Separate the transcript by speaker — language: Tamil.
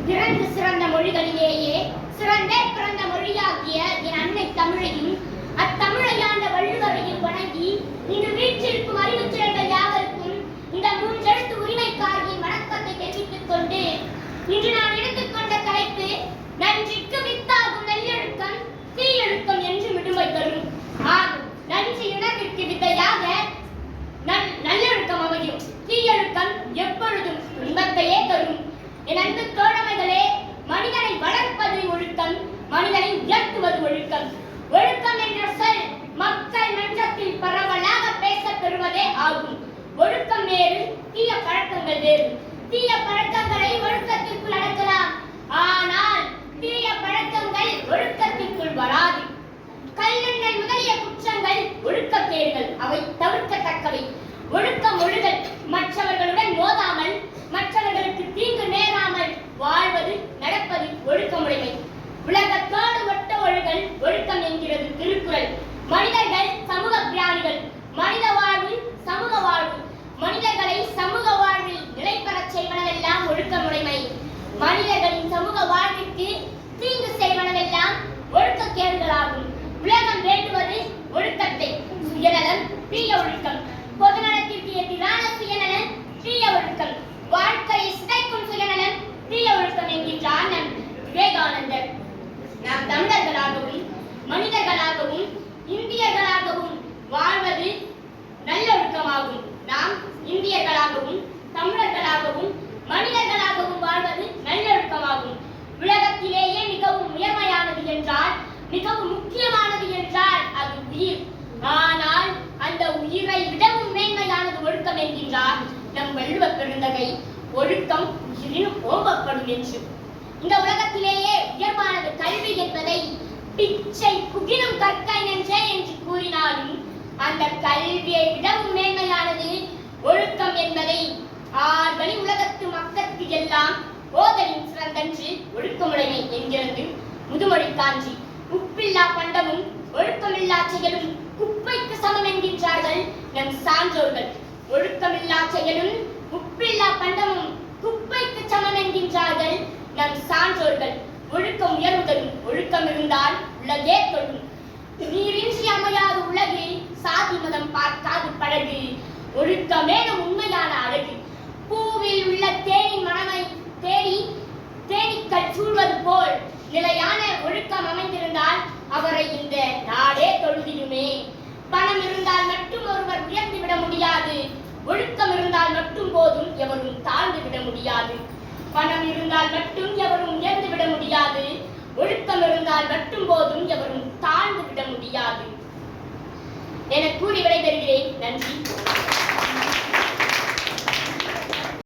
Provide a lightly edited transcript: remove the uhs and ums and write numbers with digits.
Speaker 1: பிறந்து சிறந்த மொழிகளிலேயே சிறந்தே பிறந்த மொழியாகிய என் அன்னை தமிழையும் அத்தமிழையாண்ட வள்ளுவரையும் வணங்கி இன்று வீற்றிருக்கும் அறிவுத்திறன்கள் யாவருக்கும் இந்த மூன்றெழுத்து உரிமைக்காரியின் வணக்கத்தை தெரிவித்துக் கொண்டு இன்று நான் எடுத்துக்கொண்ட தலைப்பு நன்றிக்கு வித்தாகும் நல்லொழுக்கம் தீயொழுக்கம் என்று விடுமை தரும் ஆகும். நன்றி உணர்விற்கு வித்தையாக நல்லொழுக்கம் அமையும். தீயொழுக்கம் எப்பொழுதும் துன்பத்தையே தரும். என் அன்பு தோழமைகளே, மனிதனை வளர்ப்பது ஒழுக்கம், மனிதனை உயர்த்துவது ஒழுக்கம். ஒழுக்கம் என்ற சொல் மக்கள் மன்றத்தில் பரவலாக பேசப் பெறுவதே ஆகும். ஒழுக்கம் வேறு, தீய பழக்கங்கள் வேறு. தீய பழக்கங்களை ஒழுக்கத்திற்குள் அடக்கலாம், ஆனால் தீய பழக்கங்கள் ஒழுக்கத்திற்குள் வராது. கல்லுண்ணல் முதலிய குற்றங்கள் ஒழுக்கக்கேடுகள், அவை தவிர்க்கத்தக்கவை. ஒழுக்கம் ஒழுகல், மற்றவர்களுடன் மோதாமல், மற்றவர்களுக்கு தீங்கு நேராமல் வாழ்வது நடப்பது ஒழுக்கமுடைமை. உலகத்தோடு ஒட்ட ஒழுகல் ஒழுக்கம் என்கிறது திருக்குறள். மனிதர்கள் சமூக பிராணிகள். மனித வாழ்வு சமூக வாழ்வு. மனிதர்களை சமூக வாழ்வில் நிலைபெறச் செய்வனவெல்லாம் ஒழுக்கமுடைமை. மனிதர்களின் சமூக வாழ்விற்கு தீங்கு செய்வனவெல்லாம் ஒழுக்கக்கேடுகளாகும். உலகம் வேண்டுவது ஒழுக்கத்தை. சுயநலம் தீய ஒழுக்கம். பொதுநலத்திற்கு எதிரான சுயநலம் தீய ஒழுக்கம். வாழ்க்கையை சிதைக்கும் சுயநலம் தீய ஒழுக்கம் என்கின்றார் நம் விவேகானந்தர். நாம் தமிழர்களாகவும் மனிதர்களாகவும் இந்தியர்களாகவும் வாழ்வது நல்லொழுக்கமாகும். நாம் இந்தியர்களாகவும் தமிழர்களாகவும் மனிதர்களாகவும் வாழ்வது நல்லொழுக்கமாகும். உலகத்திலேயே மிகவும் உயர்மையானது என்றால், மிகவும் முக்கியமானது என்றால் அது உயிர். ஆனால் அந்த உயிரை விடவும் மேன்மையானது ஒழுக்கம் என்கின்றார் நம் வள்ளுவ பெருந்தகை. ஒழுக்கம் உயிரினும் ஓம்பப்படும் என்று. இந்த உலகத்திலேயே உயர்வானது கல்வி என்பதை பிச்சை புகினும் கற்கை நன்றே என்று கூறினாலும், அந்த கல்வியை விடவும் மேன்மையானது ஒழுக்கம் என்பதை ஆர்வழி உலகத்து மக்களுக்கு எல்லாம் ஓதலின் சிறந்தன்று ஒழுக்கமுடைமை என்கிறது முதுமொழி காஞ்சி. உப்பில்லா பண்டமும் ஒழுக்கமில்லா செயலும் குப்பைக்கு சமம் என்கின்றார்கள் நம் சான்றோர்கள். ஒழுக்கமில்லா செயலும் உப்பில்லா பண்டமும் குப்பைக்கு சமம் என்கின்றார்கள் நம் சான்றோர்கள். ஒழுக்கம் உயர்வு தரும். ஒழுக்கம் இருந்தால் உலகே தொழும். நீரின்றி அமையாது உலகு, சாதி மதம் பார்க்காது பழகு. ஒழுக்கமே நம் உண்மையான அழகு. பூவில் உள்ள தேனின் மனமை தேடி தேனீக்கள் சூழ்வது போல் நிலையான ஒழுக்கம் அமைந்திருந்தால் அவரை இந்த நாடே தொழுதிடுமே. பணம் இருந்தால் மட்டும் ஒருவர் உயர்ந்து விட முடியாது. ஒழுக்கம் இருந்தால் மட்டும் போதும் எவரும் தாழ்ந்து விட முடியாது. பணம் இருந்தால் மட்டும் எவரும் உயர்ந்து விட முடியாது. ஒழுக்கம் இருந்தால் மட்டும் போதும் எவரும் தாழ்ந்து விட முடியாது என கூறி